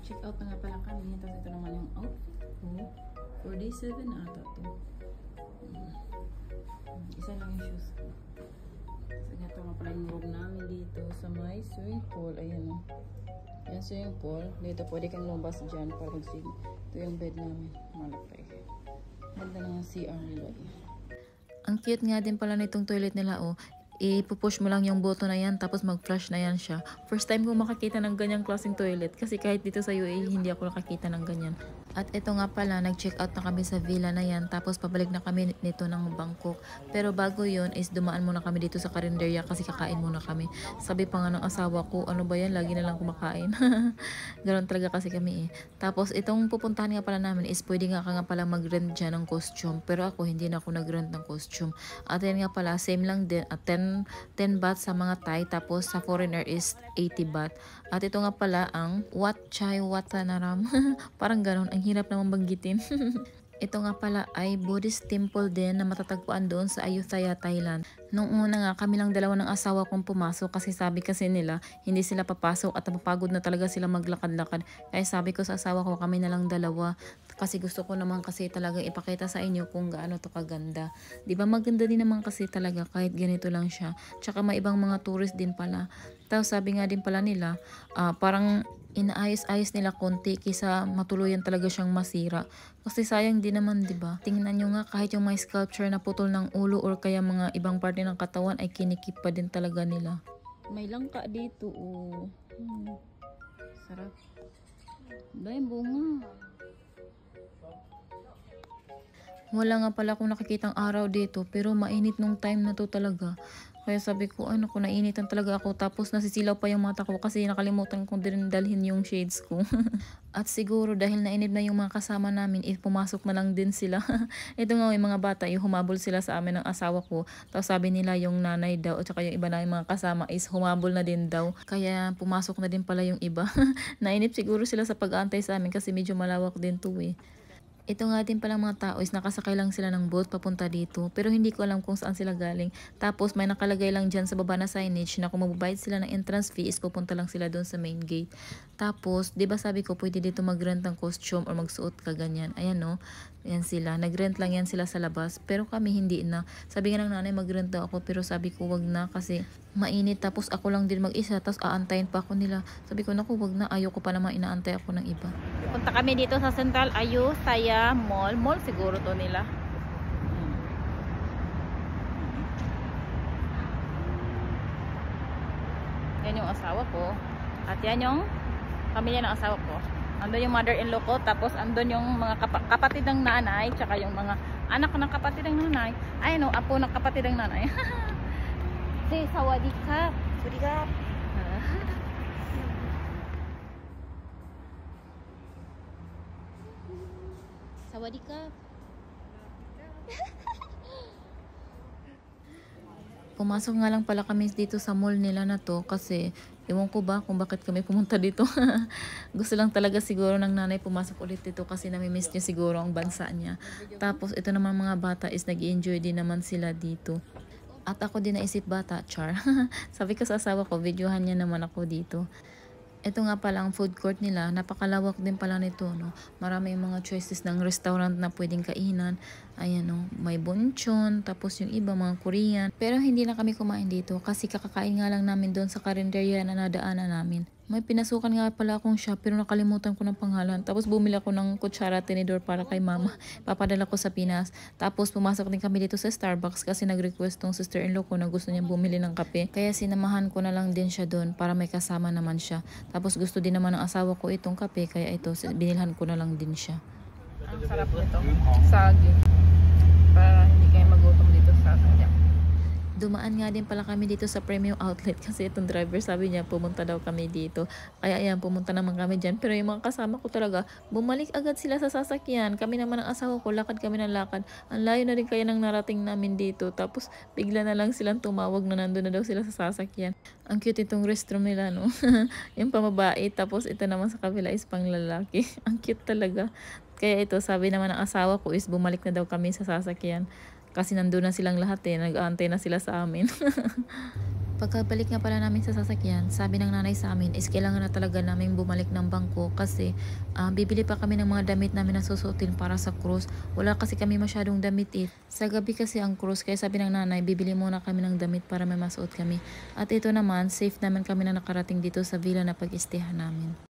Nag-check out na nga pala kami. Tapos ito naman yung outfit ko. For day 7 ata to. Isa lang yung shoes ko. So, ito nga pala yung room namin dito sa may swimming pool. Ayan o. Yan swimming pool. Dito pwede kang lumabas dyan para mag-swim. Ito yung bed namin. Malaki. Ganda na yung CR nila. Ang cute nga din pala nitong toilet nila oh. I-push mo lang yung button na yan tapos mag-flush na yan siya. First time ko makakita ng ganyang klaseng toilet kasi kahit dito sa UAE hindi ako nakakita ng ganyan. At ito nga pala, nag-check out na kami sa villa na yan tapos pabalik na kami nito ng Bangkok. Pero bago yun is dumaan muna kami dito sa Carinderia kasi kakain muna kami. Sabi pa nga ng asawa ko, ano ba yan? Lagi na lang kumakain. Ganon talaga kasi kami eh. Tapos itong pupuntahan nga pala namin is pwede nga pala mag-rent dyan ng costume. Pero ako hindi na ako nag-rent ng costume. At yan nga pala, same lang din at 10 baht sa mga Thai tapos sa foreigner is 80 baht. At ito nga pala ang Wat Chai Watanaram. Parang ganon, ang hirap naman banggitin. Ito nga pala ay Buddhist temple din na matatagpuan doon sa Ayutthaya, Thailand. Nung una nga kami lang dalawa ng asawa kong pumasok kasi sabi kasi nila hindi sila papasok at napapagod na talaga sila maglakad-lakad. Kaya sabi ko sa asawa ko kami na lang dalawa kasi gusto ko naman kasi talaga ipakita sa inyo kung gaano to kaganda. Di ba maganda din naman kasi talaga kahit ganito lang siya. Tsaka may ibang mga tourist din pala. Tapos sabi nga din pala nila parang inaayos-ayos nila konti kaysa matuluyan talaga siyang masira. Kasi sayang din naman, 'di ba? Tingnan nyo nga kahit yung may sculpture na putol ng ulo or kaya mga ibang parte ng katawan ay kinikip pa din talaga nila. May langka dito, oh. Sarap. Dahil bunga. Wala nga pala akong nakikitang araw dito pero mainit nung time na to talaga. Kaya sabi ko, ay naku, nainitan talaga ako. Tapos nasisilaw pa yung mata ko kasi nakalimutan kong din dalhin yung shades ko. At siguro dahil nainip na yung mga kasama namin, pumasok na lang din sila. Ito nga yung mga bata, yung humabol sila sa amin ng asawa ko. Tapos sabi nila yung nanay daw at saka yung iba na yung mga kasama is humabol na din daw. Kaya pumasok na din pala yung iba. Nainip siguro sila sa pag-aantay sa amin kasi medyo malawak din to eh. Ito nga din palang mga tao is nakasakay lang sila ng boat papunta dito. Pero hindi ko alam kung saan sila galing. Tapos may nakalagay lang dyan sa baba na signage na kung magbabayad sila ng entrance fee is pupunta lang sila doon sa main gate. Tapos, di ba sabi ko pwede dito mag-rent ng costume or magsuot ka ganyan. Ayan no. Yan sila. Nag-rent lang yan sila sa labas. Pero kami hindi na. Sabi nga ng nanay mag-rent daw ako pero sabi ko wag na kasi mainit. Tapos ako lang din mag-isa. Tapos aantayin pa ako nila. Sabi ko naku wag na. Ayoko pa naman inaantay ako ng iba. Punta kami dito sa Central Ayutthaya Mall. Mall siguro to nila. Yan yung asawa ko. At yan yung pamilya ng asawa ko. Andun yung mother-in-law ko. Tapos andun yung mga kapatid ng nanay. Tsaka yung mga anak ng kapatid ng nanay. Ay no, apo ng kapatid ng nanay. Say sawadika. Sawadika. Sawadika. Pumasok nga lang pala kami dito sa mall nila na to kasi ewan ko ba kung bakit kami pumunta dito. Gusto lang talaga siguro ng nanay pumasok ulit dito kasi namimiss niya siguro ang bansa niya. Tapos ito naman mga bata is nag-enjoy din naman sila dito. At ako din naisip bata, char. Sabi ko sa asawa ko, videohan niya naman ako dito. Ito nga pala ang food court nila. Napakalawak din pala nito, no? Marami yung mga choices ng restaurant na pwedeng kainan. Ayan, no? May bonchon, tapos yung iba mga Korean. Pero hindi na kami kumain dito kasi kakakain nga lang namin doon sa Carinderia na nadaanan namin. May pinasukan nga pala akong shop pero nakalimutan ko ng pangalan. Tapos bumili ako ng kutsara tinidor para kay mama. Papadala ko sa Pinas. Tapos pumasok din kami dito sa Starbucks kasi nag-request tong sister-in-law ko na gusto niya bumili ng kape. Kaya sinamahan ko na lang din siya doon para may kasama naman siya. Tapos gusto din naman ng asawa ko itong kape kaya ito binilhan ko na lang din siya. Ang sarap nito. Saging. Para hindi kayo magutom dito sa kanya. Dumaan nga din pala kami dito sa Premium Outlet kasi itong driver sabi niya pumunta daw kami dito. Kaya ayan, pumunta naman kami dyan. Pero yung mga kasama ko talaga, bumalik agad sila sa sasakyan. Kami naman ang asawa ko, lakad kami ng lakad. Ang layo na rin kaya nang narating namin dito. Tapos bigla na lang silang tumawag na nandun na daw sila sa sasakyan. Ang cute itong restroom nila, no? Yung pamabae. Tapos ito naman sa kabila is pang lalaki. Ang cute talaga. Kaya ito, sabi naman ng asawa ko is bumalik na daw kami sa sasakyan. Kasi nandun na silang lahat eh. Nag-aantay na sila sa amin. Pagkabalik nga pala namin sa sasakyan, sabi ng nanay sa amin is kailangan na talaga namin bumalik ng bangko kasi bibili pa kami ng mga damit namin na susuotin para sa cruise. Wala kasi kami masyadong damit Sa gabi kasi ang cruise kaya sabi ng nanay bibili muna kami ng damit para may masuot kami. At ito naman, safe naman kami na nakarating dito sa villa na pag-istehan namin.